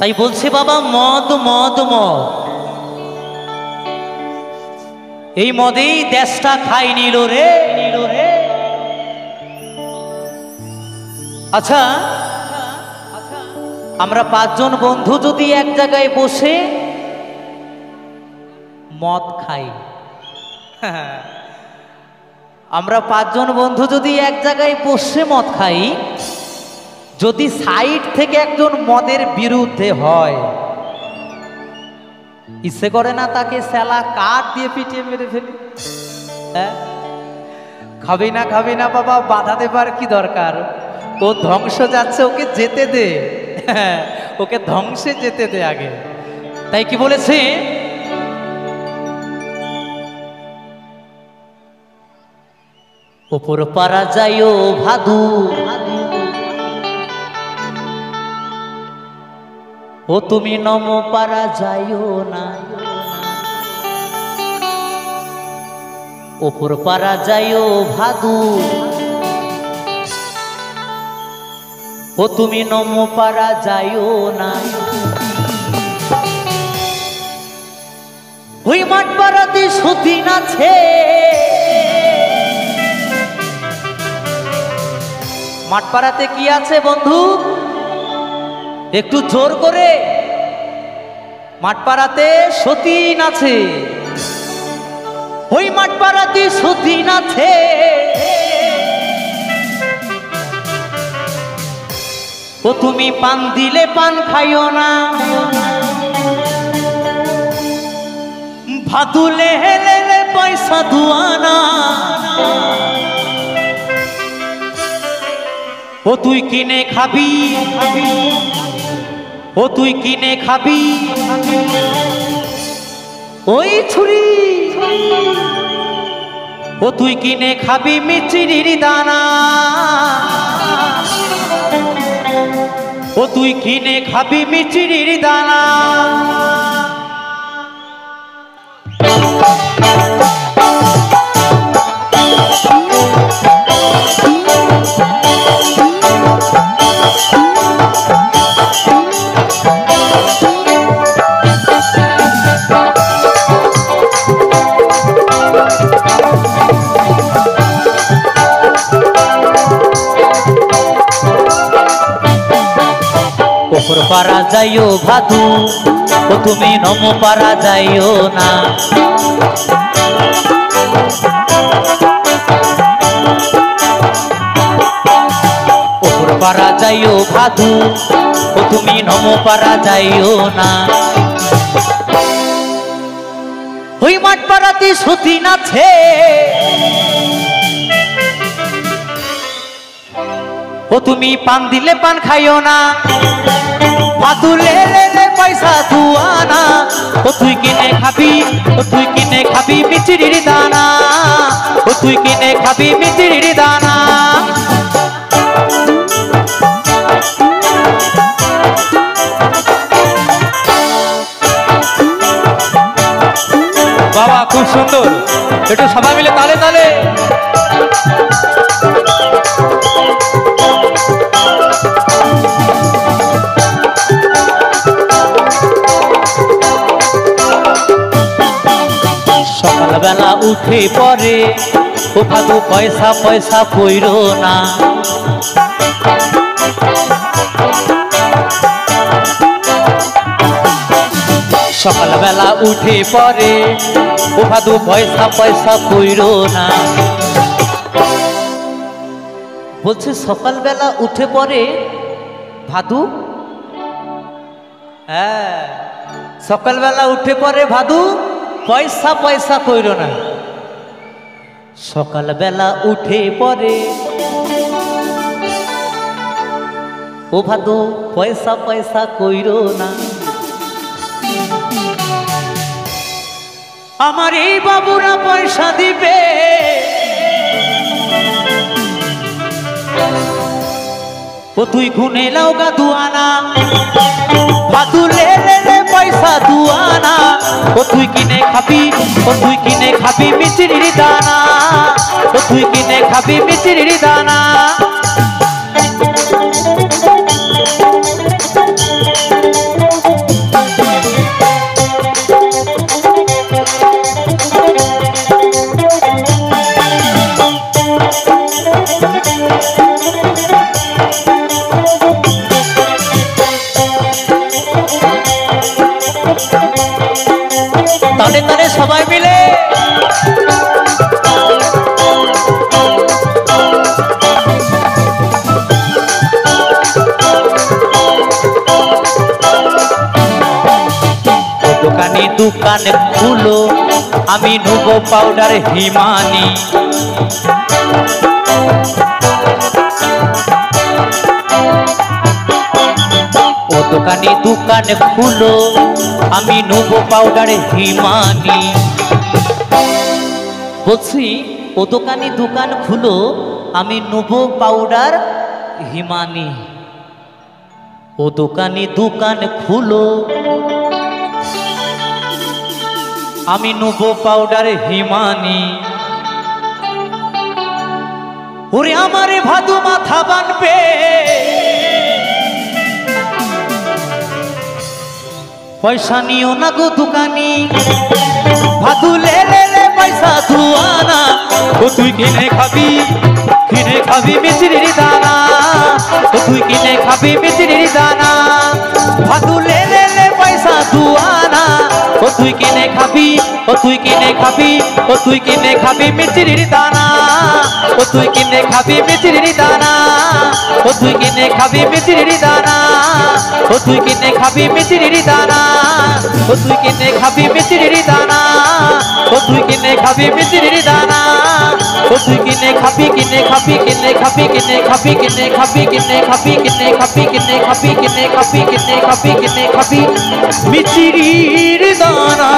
তাই বলছে বাবা মদ মদ মদ, এই মদেই দেশটা খাই নিল রে। আচ্ছা, আমরা পাঁচজন বন্ধু যদি এক জায়গায় বসে মদ খাই, আমরা পাঁচজন বন্ধু যদি এক জায়গায় বসে মদ খাই, যদি সাইড থেকে একজন মদের বিরুদ্ধে হয়, ইচ্ছে করে না তাকে সেলা কাঠ দিয়ে পিটিয়ে মেরে ফেলি? হ্যাঁ, খাবি না বাবা, বাধা দেবার কি দরকার? ও ধ্বংস যাচ্ছে, ওকে যেতে দে, ওকে ধ্বংসে যেতে দে আগে। তাই কি বলেছে? ওপর পারা যাইও ভাদু, ও তুমি নম পারা যাইও না, ওপর পারা যাইও ভাদু, ও তুমি নম পারা যাইও না। ওই মাঠ পাড়াতে সতীন আছে, মাঠ পাড়াতে কি আছে বন্ধু? একটু জোর করে, মাঠ পাড়াতে সতীন আছে। ওই মাঠ পাড়াতে সতীন আছে, ও তুমি পান দিলে পান খাইও না, ভাদুলে হেলে পয়সা দুয়ানা, ও তুই কিনে খাবি, ও তুই কিনে খাবি ওই ছুরি, ও তুই কিনে খাবি মিচিরির দানা, ও তুই কিনে খাবি মিচিরির দানা। ওপর পারা যাইও ভাদু, ও তুমি নম পারা যাইও না, ওপর পারা যাইও ভাদু, ও তুমি নম পারা যাইও না। ওই মাঠ পাড়াতে সতীন আছে, ও তুমি পান দিলে পান খাইও না, ভাদুলে পয়সা দুয়ানা, ও তুই কিনে খাবি, ও তুই কিনে খাবি মিচিরির দানা, ও তুই কিনে খাবি মিচিরির দানা। বাবা খুব সুন্দর, একটু সবাই মিলে তালে তালে। সকালবেলা উঠে পরে ও ভাদু পয়সা পয়সা কইরো না, সকালবেলা উঠে পরে ও ভাদু পয়সা পয়সা কইরো না। বলছে সকালবেলা উঠে পরে ভাদু, হ্যাঁ সকালবেলা উঠে পরে ভাদু পয়সা পয়সা কইরো না। সকালবেলা উঠে পরে ও ভাদু পয়সা পয়সা কইরো না। আমার এই বাবুরা পয়সা দিবে, ও তুই গুনে লাও গা দুয়ানা, ভাদুলে পয়সা দুয়ানা, ও তুই কিনে খাবি, ও তুই কিনে খাবি মিচিরির দানা, ও তুই কিনে খাবি মিচিরির দানা। তালে তালে সবাই মিলে দোকানে দোকান খুলো আমি নেবো পাউডার হিমানি ও দোকানে দোকান খুলো আমি নেবো পাউডার হিমানি বলছি ও দোকানে দোকান খুলো আমি নেবো পাউডার হিমানি ও দোকানে দোকান খুলো আমি নেবো পাউডার হিমানি ওরে আমারে ভাদু মাথা বানবে পয়সা নিও না গো দোকানি ভাদু লে লে লে পয়সা দুয়ানা ও তুই কিনে খাবি মিষ্টির দানা ও তুই কিনে খাবি মিষ্টির দানা ভাদু লে লে লে পয়সা দুয়ানা ও তুই কিনে খাবি ও তুই কিনে খাবি ও তুই কিনে খাবি মিষ্টির দানা ও তুই কিনে খাবি মিষ্টির দানা ও তুই কিনে খাবি মিষ্টির দানা ও তুই কিনে খাবি মিষ্টির দানা ও তুই কিনে খাবি মিষ্টির দানা ও তুই কিনে খাবি মিষ্টির দানা ও তুই কিনে খাবি কিনে খাবি কিনে খাবি কিনে খাবি কিনে খাবি কিনে খাবি কিনে খাবি কিনে খাবি কিনে খাবি কিনে খাবি কিনে খাবি মিষ্টির দানা